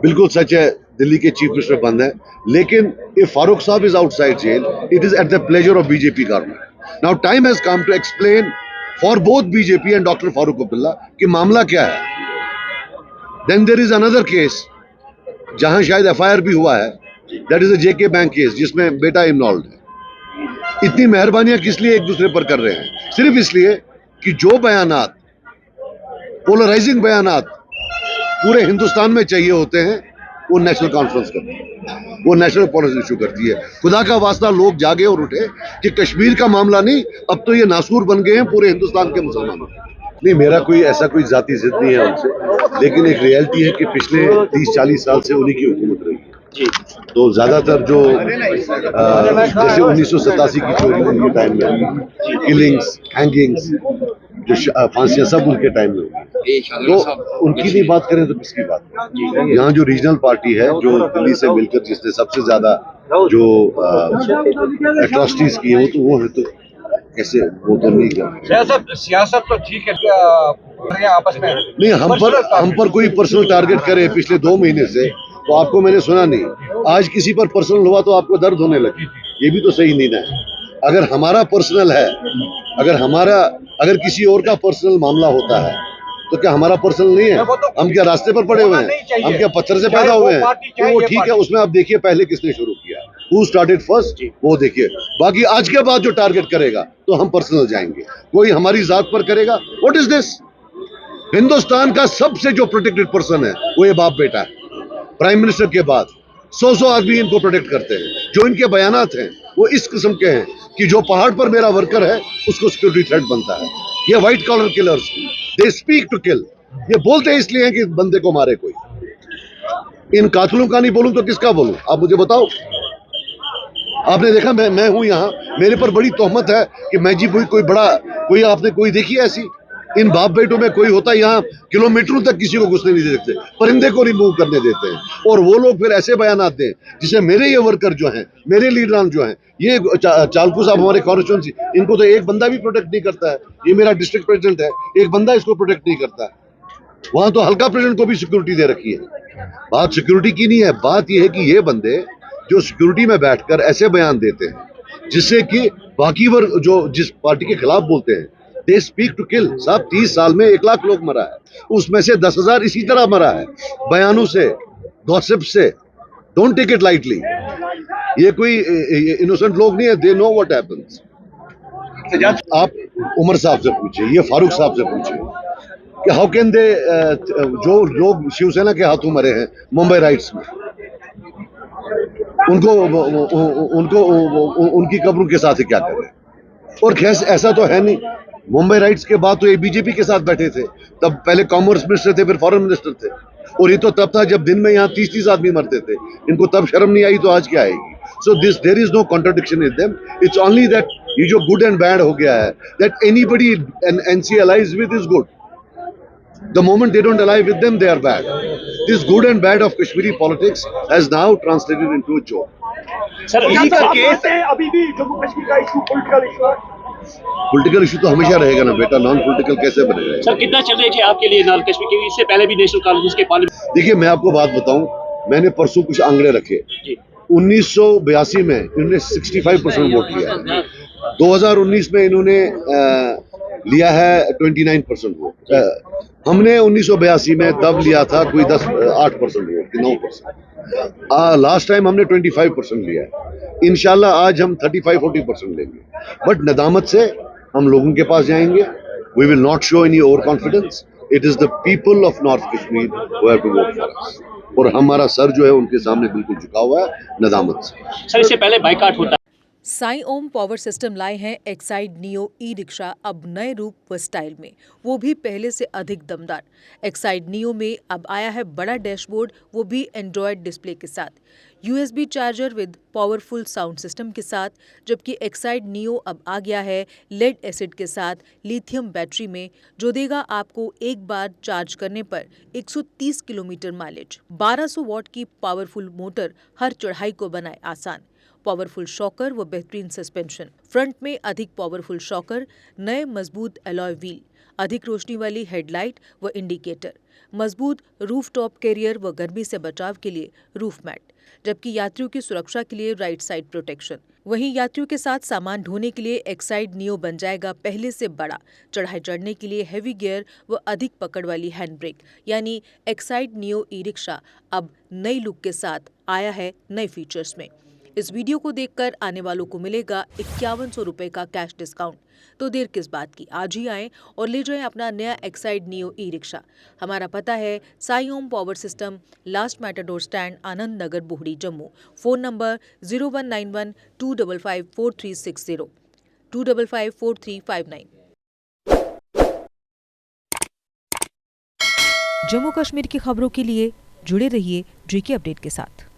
बिल्कुल सच है, दिल्ली के चीफ मिनिस्टर बंद है, लेकिन if Farooq sahab is outside jail, it is at the pleasure of BJP government. Now time has come to explain for both BJP and doctor Farooq Abdullah कि मामला क्या है। Then there is another case जहां शायद एफआईआर भी हुआ है, that is a JK bank case जिसमें बेटा इन्वॉल्व है। इतनी मेहरबानियां किस लिए एक दूसरे पर कर रहे हैं? सिर्फ इसलिए कि जो बयानात, पोलराइजिंग बयानात पूरे हिंदुस्तान में चाहिए होते हैं, वो नेशनल कॉन्फ्रेंस करती है, वो नेशनल पॉलिसी इशू करती है। खुदा का वास्ता लोग जागे और उठे कि कश्मीर का मामला नहीं, अब तो ये नासूर बन गए हैं पूरे हिंदुस्तान के मुसलमानों। नहीं, मेरा कोई ऐसा कोई जाती जिद नहीं है उनसे, लेकिन एक रियलिटी है कि पिछले 30-40 साल से उन्हीं की हुकूमत रही है। तो ज्यादातर जो जैसे 1987 की चोरी उनके टाइम में हुई, किलिंग्स, हैंगिंग्स, जो फांसियां सब उनके टाइम में हुई। तो उनकी नहीं बात करें तो किसकी बात करें? यहाँ जो रीजनल पार्टी है, जो दिल्ली से मिलकर जिसने सबसे ज्यादा जो एट्रॉसिटीज की है, वो है, तो कैसे वो तो नहीं कर सियासत तो ठीक है आपस में नहीं, हम पर कोई पर्सनल टारगेट करे पिछले 2 महीने से तो आपको मैंने सुना नहीं। आज किसी पर पर्सनल हुआ तो आपको दर्द होने लगी, ये भी तो सही नहीं ना है। अगर हमारा पर्सनल है, अगर किसी और का पर्सनल मामला होता है तो क्या हमारा पर्सनल नहीं है? हम क्या रास्ते पर पड़े हुए हैं? हम क्या पत्थर से पैदा हुए हैं? तो वो ठीक है, उसमें आप देखिए पहले किसने शुरू किया, हु स्टार्टेड फर्स्ट, वो देखिए। बाकी आज के बाद जो टारगेट करेगा तो हम पर्सनल जाएंगे। कोई हमारी जात पर करेगा, व्हाट इज दिस? हिंदुस्तान का सबसे जो प्रोटेक्टेड पर्सन है वो ये बाप बेटा है। प्राइम मिनिस्टर के बाद 100 आदमी इनको प्रोटेक्ट करते हैं। जो इनके बयानात हैं वो इस किस्म के हैं कि जो पहाड़ पर मेरा वर्कर है उसको सिक्योरिटी थ्रेट बनता है। ये white collar killers, they speak to kill. ये बोलते इसलिए हैं कि बंदे को मारे कोई। इन कातिलों का नहीं बोलूं तो किसका बोलूं? आप मुझे बताओ। आपने देखा मैं हूं यहाँ, मेरे पर बड़ी तोहमत है कि मैं जी कोई आपने कोई देखी ऐसी? इन बाप बेटों में कोई होता यहाँ किलोमीटरों तक किसी को घुसने नहीं देते, परिंदे को नहीं मूव करने देते हैं। और वो लोग फिर ऐसे बयानात दें जिसे मेरे ये वर्कर जो हैं, मेरे लीडरान जो हैं, ये चालकू साहब हमारे कॉन्स्टिट्यूंसी, इनको तो एक बंदा भी प्रोटेक्ट नहीं करता है। ये मेरा डिस्ट्रिक्ट प्रेसिडेंट है, एक बंदा इसको प्रोटेक्ट नहीं करता है। वहां तो हल्का प्रेसिडेंट को भी सिक्योरिटी दे रखी है। बात सिक्योरिटी की नहीं है, बात यह है कि ये बंदे जो सिक्योरिटी में बैठकर ऐसे बयान देते हैं जिससे कि बाकी वर्ग जो जिस पार्टी के खिलाफ बोलते हैं, दे स्पीक टू किल। साहब 30 साल में 1 लाख लोग मरा है, उसमें से 10,000 इसी तरह मरा है, बयानों से, गॉसिप से। Don't take it lightly. ये कोई इनोसेंट लोग नहीं है, दे नो व्हाट हैपेंस। आप उमर साहब से पूछिए, ये फारूक साहब से पूछिए कि हाउ कैन दे, जो लोग शिवसेना के हाथों मरे हैं मुंबई राइट्स में, उनको उनकी कब्रों के साथ ही क्या करें? और खैर ऐसा तो है नहीं, मुंबई राइट्स के बाद तो ये बीजेपी के साथ बैठे थे, तब पहले कॉमर्स मिनिस्टर थे, फिर फॉरेन मिनिस्टर थे। और ये तो तब था जब दिन में यहाँ 30-30 आदमी मरते थे। इनको तब शर्म नहीं आई तो आज क्या आएगी? So there is no contradiction in them. It's only that ये जो गुड एंड बैड हो गया है, that anybody NC allies with is good, the moment they don't ally with them, they are bad. This good and bad of Kashmiri politics has now translated into a joke. Sir अभी भी जम्मू कश्मीर का issue political issue है। Political issue तो हमेशा रहेगा ना बेटा, non political कैसे बनेगा? सर कितना चैलेंज है आपके लिए नॉर्थ कश्मीर के? इससे पहले भी नेशनल कॉन्फ्रेंस के पार्लियामेंट। देखिए मैं आपको बात बताऊं, मैंने परसों कुछ आंकड़े रखे। 1982 में इन्होंने 65% वोट लिया है, 2019 में इन्होंने लिया है 29% वोट। हमने 1982 में तब लिया था कोई 8% वोट कि 9%। लास्ट टाइम हमने 25% लिया है। इंशाल्लाह आज हम 35-40% लेंगे। बट नदामत से हम लोगों के पास जाएंगे। We will not show any over confidence. It is the people of north Kashmir who have to vote for us. और हमारा सर जो है उनके सामने बिल्कुल झुका हुआ है नदामत से। सर इससे पहले बाइकाट होता है। साई ओम पावर सिस्टम लाए हैं एक्साइड नियो ई रिक्शा, अब नए रूप व स्टाइल में, वो भी पहले से अधिक दमदार। एक्साइड नियो में अब आया है बड़ा डैशबोर्ड, वो भी एंड्रॉयड डिस्प्ले के साथ, USB charger with powerful sound system के साथ, जबकि एक्साइड नियो अब आ गया है लेड एसिड के साथ लिथियम बैटरी में, जो देगा आपको एक बार चार्ज करने पर 130 किलोमीटर माइलेज। 1200 वॉट की पावरफुल मोटर हर चढ़ाई को बनाए आसान। पावरफुल शॉकर व बेहतरीन सस्पेंशन, फ्रंट में अधिक पावरफुल शॉकर, नए मजबूत एलॉय व्हील, अधिक रोशनी वाली हेडलाइट व इंडिकेटर, मजबूत रूफटॉप कैरियर व गर्मी से बचाव के लिए रूफ मैट, जबकि यात्रियों की सुरक्षा के लिए राइट साइड प्रोटेक्शन। वहीं यात्रियों के साथ सामान ढोने के लिए एक्साइड नियो बन जाएगा पहले से बड़ा, चढ़ाई चढ़ने के लिए हैवी गियर व अधिक पकड़ वाली हैंड ब्रेक, यानी एक्साइड नियो ई रिक्शा अब नई लुक के साथ आया है नए फीचर्स में। इस वीडियो को देखकर आने वालों को मिलेगा 5100 रुपए का कैश डिस्काउंट। तो देर किस बात की, आज ही आएं और ले जाएं अपना नया एक्साइड नियो ई रिक्शा। हमारा पता है Sai Om power system, last matador stand, Anand Nagar, Bohri, Jammu. Phone number 0191 255 4360 255 4359। Jammu Kashmir की खबरों के लिए जुड़े रहिए JK अपडेट के साथ।